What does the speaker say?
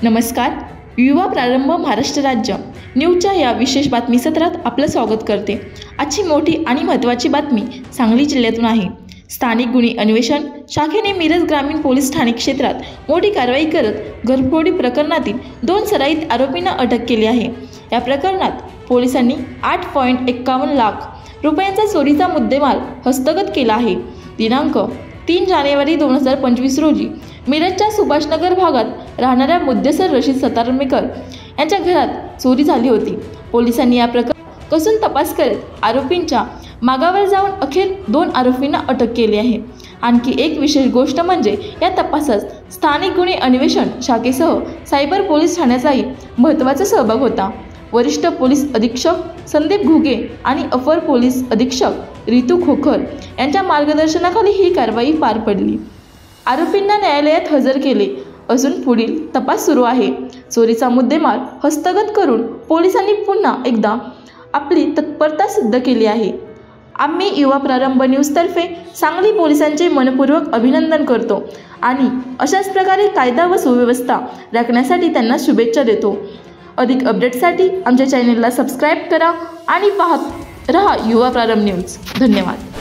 नमस्कार. युवा प्रारंभ महाराष्ट्र राज्य न्यूजच्या या विशेष बातमी सत्रात आपलं स्वागत करते. आजची मोठी आणि महत्त्वाची बातमी सांगली जिल्ह्यातून आहे. स्थानिक गुन्हे अन्वेषण शाखेने मिरज ग्रामीण पोलीस ठाणे क्षेत्रात मोठी कारवाई करत घरफोडी प्रकरणातील 2 सराईत आरोपींना अटक केली आहे. या प्रकरणात पोलिसांनी 8.51 लाख रुपयांचा चोरीचा मुद्देमाल हस्तगत केला आहे. दिनांक 3 जानेवारी 2025 रोजी मिरजच्या सुभाषनगर भागात राहणाऱ्या मुद्देसर रशीद सतारमेकर यांच्या घरात चोरी झाली होती. पोलिसांनी या प्रकरणात कसून तपास करत आरोपींच्या मागावर जाऊन अखेर 2 आरोपींना अटक केली आहे. आणखी एक विशेष गोष्ट म्हणजे या तपासात स्थानिक गुन्हे अन्वेषण शाखेसह सायबर पोलीस ठाण्याचाही महत्त्वाचा सहभाग होता. वरिष्ठ पोलीस अधीक्षक संदीप घुगे आणि अपर पोलीस अधीक्षक रितू खोखर यांच्या मार्गदर्शनाखाली ही कारवाई पार पडली. आरोपींना न्यायालयात हजर केले असून पुढील तपास सुरू आहे. चोरीचा मुद्देमाल हस्तगत करून पोलिसांनी पुन्हा एकदा आपली तत्परता सिद्ध केली आहे. आम्ही युवा प्रारंभ न्यूजतर्फे सांगली पोलिसांचे मनपूर्वक अभिनंदन करतो आणि अशाच प्रकारे कायदा व सुव्यवस्था राखण्यासाठी त्यांना शुभेच्छा देतो. अधिक अपडेट्ससाठी आमच्या चॅनेलला सबस्क्राईब करा आणि पाहत रहा युवा प्रारंभ न्यूज. धन्यवाद.